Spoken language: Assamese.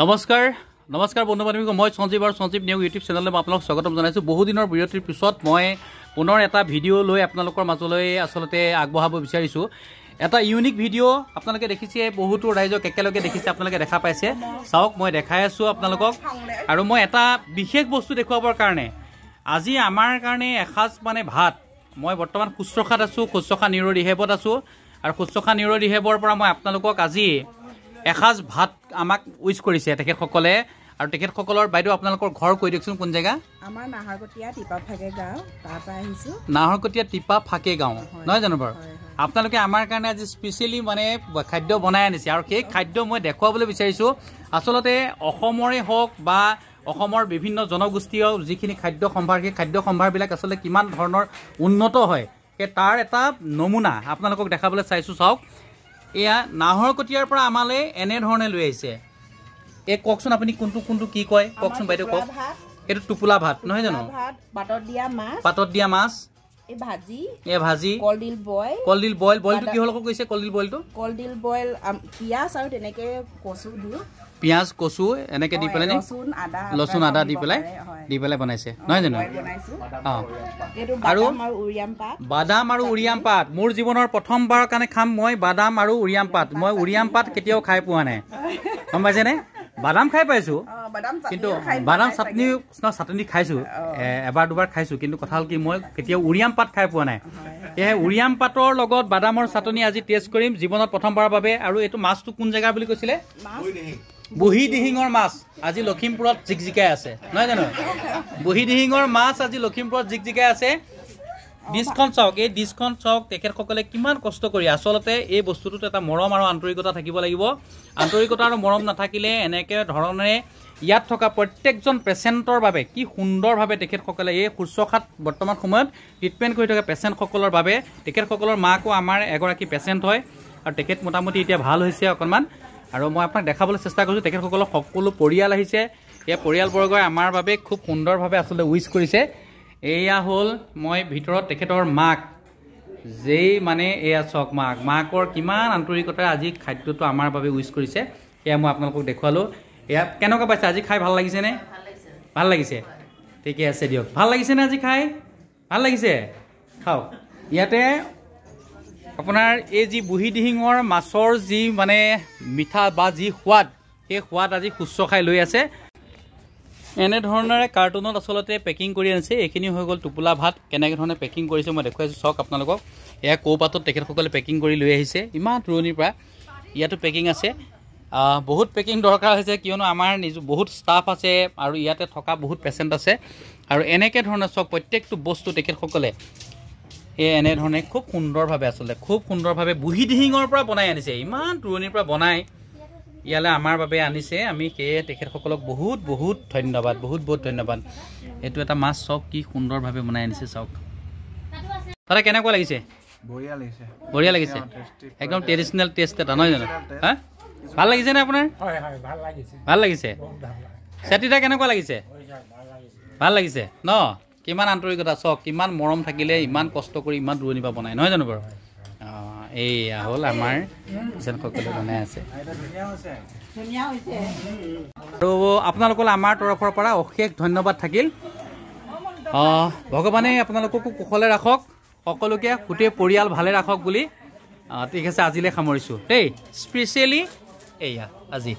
নমস্কাৰ নমস্কাৰ বন্ধু বান্ধৱীক মই সঞ্জীৱ আৰু সঞ্জীৱ নিউজ ইউটিউব চেনেললৈ মই আপোনালোকক স্বাগতম জনাইছোঁ। বহু দিনৰ বিৰতিৰ পিছত মই পুনৰ এটা ভিডিঅ' লৈ আপোনালোকৰ মাজলৈ আচলতে আগবঢ়াব বিচাৰিছোঁ। এটা ইউনিক ভিডিঅ' আপোনালোকে দেখিছে, বহুতো ৰাইজক একেলগে দেখিছে, আপোনালোকে দেখা পাইছে। চাওক মই দেখাই আছোঁ আপোনালোকক, আৰু মই এটা বিশেষ বস্তু দেখুৱাবৰ কাৰণে আজি আমাৰ কাৰণে এসাঁজ মানে ভাত। মই বৰ্তমান শুশ্ৰূষাত আছোঁ, শুশ্ৰূষা নিউৰ ৰিহেবত আছোঁ, আৰু শুশ্ৰূষা নিউৰ ৰিহেবৰ পৰা মই আপোনালোকক আজি এসাঁজ ভাত আমাক উইচ কৰিছে তেখেতসকলে। আৰু তেখেতসকলৰ বাইদেউ আপোনালোকৰ ঘৰ কৈ দিয়কচোন, কোন জেগা? আমাৰ নাহৰকটীয়া টিপা ফাকে গাঁও, তাৰ পৰা আহিছোঁ। নাহৰকটীয়া টিপা ফাকে গাঁও, নহয় জানো বাৰু? আপোনালোকে আমাৰ কাৰণে আজি স্পেচিয়েলি মানে খাদ্য বনাই আনিছে, আৰু সেই খাদ্য মই দেখুৱাবলৈ বিচাৰিছোঁ। আচলতে অসমৰে হওক বা অসমৰ বিভিন্ন জনগোষ্ঠীয় যিখিনি খাদ্য সম্ভাৰ, সেই খাদ্য সম্ভাৰবিলাক আচলতে কিমান ধৰণৰ উন্নত হয়, সেই তাৰ এটা নমুনা আপোনালোকক দেখাবলৈ চাইছোঁ। চাওক, এয়া নাহৰকটীয়াৰ পৰা আমালৈ এনেধৰণে লৈ আহিছে। এই কওকচোন আপুনি কোনটো কোনটো কি কয় কওকচোন বাইদেউ, কওক। এইটো টোপোলা ভাত নহয় জানো? পাতত দিয়া মাছ, পাতত দিয়া মাছ, এই ভাজি, এই ভাজি, কলডিল বইল। কলডিল বইল, বইলটো কিহৰ লগত কৈছে? কলডিল বইলটো কলডিল বইল, পিঁয়াজ আৰু তেনেকে কচু দিওঁ, পিঁয়াজ কচু এনেকে দি পেলাই, লচুন আদা দি পেলাই বনাইছে, নহয় জানো? অঁ, আৰু বাদাম আৰু উৰিয়াম পাত। মোৰ জীৱনৰ প্ৰথমবাৰৰ কাৰণে খাম মই বাদাম আৰু উৰিয়াম পাত। মই উৰিয়াম পাত কেতিয়াও খাই পোৱা নাই, গম পাইছেনে? বাদাম খাই পাইছোঁ, কিন্তু বাদাম চাটনি খাইছোঁ, এবাৰ দুবাৰ খাইছোঁ, কিন্তু কথা হ'ল কি মই কেতিয়াও উৰিয়াম পাত খাই পোৱা নাই। সেয়েহে উৰিয়াম পাতৰ লগত বাদামৰ চাটনি আজি টেষ্ট কৰিম জীৱনত প্ৰথমবাৰৰ বাবে। আৰু এইটো মাছটো কোন জেগাৰ বুলি কৈছিলে? বুঢ়ীদিহিঙৰ মাছ আজি লখিমপুৰত জিকজিকাই আছে, নহয় জানো? বুঢ়ীদিহিঙৰ মাছ আজি লখিমপুৰত জিকজিকাই আছে। ডিছখন চাওক, এই ডিছখন চাওক, তেখেতসকলে কিমান কষ্ট কৰি। আচলতে এই বস্তুটোত এটা মৰম আৰু আন্তৰিকতা থাকিব লাগিব। আন্তৰিকতা আৰু মৰম নাথাকিলে এনেকৈ ধৰণে ইয়াত থকা প্ৰত্যেকজন পেচেণ্টৰ বাবে কি সুন্দৰভাৱে তেখেতসকলে এই শুশ্ৰূষাত বৰ্তমান সময়ত ট্ৰিটমেণ্ট কৰি থকা পেচেণ্টসকলৰ বাবে। তেখেতসকলৰ মাকো আমাৰ এগৰাকী পেচেণ্ট হয়, আৰু তেখেত মোটামুটি এতিয়া ভাল হৈছে অকণমান। আৰু মই আপোনাক দেখাবলৈ চেষ্টা কৰিছোঁ, তেখেতসকলৰ সকলো পৰিয়াল আহিছে। এই পৰিয়ালবৰ্গই আমাৰ বাবে খুব সুন্দৰভাৱে আচলতে উইচ কৰিছে। এয়া হ'ল মই ভিতৰত তেখেতৰ মাক, যেই মানে এয়া চাওক মাকৰ কিমান আন্তৰিকতাৰে আজি খাদ্যটো আমাৰ বাবে উইচ কৰিছে, এয়া মই আপোনালোকক দেখুৱালোঁ। এয়া কেনেকুৱা পাইছে? আজি খাই ভাল লাগিছেনে? ভাল লাগিছে, ঠিকে আছে দিয়ক। ভাল লাগিছেনে আজি খাই? ভাল লাগিছে, খাওক। ইয়াতে আপোনাৰ এই যি বুঢ়ীদিহিঙৰ মাছৰ যি মানে মিঠা বা যি সোৱাদ, সেই সোৱাদ আজি শুশ্ৰূষাই লৈ আছে। এনেধৰণেৰে কাৰ্টুনত আচলতে পেকিং কৰি আনিছে। এইখিনি হৈ গ'ল টোপোলা ভাত। কেনেকৈ ধৰণে পেকিং কৰিছে মই দেখুৱাইছোঁ, চাওক আপোনালোকক। এয়া কৌপাতত তেখেতসকলে পেকিং কৰি লৈ আহিছে, ইমান দূৰণিৰ পৰা। ইয়াতো পেকিং আছে, বহুত পেকিং দৰকাৰ হৈছে, কিয়নো আমাৰ বহুত ষ্টাফ আছে আৰু ইয়াতে থকা বহুত পেচেণ্ট আছে। আৰু এনেকৈ ধৰণে চাওক প্ৰত্যেকটো বস্তু তেখেতসকলে এনেধৰণে খুব সুন্দৰভাৱে আচলতে খুব সুন্দৰভাৱে বুঢ়ীদিহিঙৰ পৰা বনাই আনিছে। ইমান দূৰণিৰ পৰা বনাই ইয়ালৈ আমাৰ বাবে আনিছে। আমি সেয়ে তেখেতসকলক বহুত বহুত ধন্যবাদ, বহুত বহুত ধন্যবাদ। এইটো এটা মাছ চাওক কি সুন্দৰভাৱে বনাই আনিছে, চাওক। দাদা কেনেকুৱা লাগিছে? বঢ়িয়া লাগিছে, বঢ়িয়া লাগিছে, একদম ট্ৰেডিশ্যনেল টেষ্ট এটা, নহয় জানো? হা, ভাল লাগিছেনে আপোনাৰ? ভাল লাগিছে। চেটিটা কেনেকুৱা লাগিছে? ভাল লাগিছে ন? কিমান আন্তৰিকতা, চাওক কিমান মৰম থাকিলে ইমান কষ্ট কৰি ইমান দূৰণিৰ পৰা বনাই, নহয় জানো বাৰু? এইয়া হ'ল আমাৰ পেচেণ্টসকলে বনাই আছে। আৰু আপোনালোকলৈ আমাৰ তৰফৰ পৰা অশেষ ধন্যবাদ থাকিল। ভগৱানে আপোনালোককো কুশলে ৰাখক, সকলোকে গোটেই পৰিয়াল ভালে ৰাখক বুলি। ঠিক আছে, আজিলৈ সামৰিছোঁ দেই। স্পেচিয়েলি এয়া আজি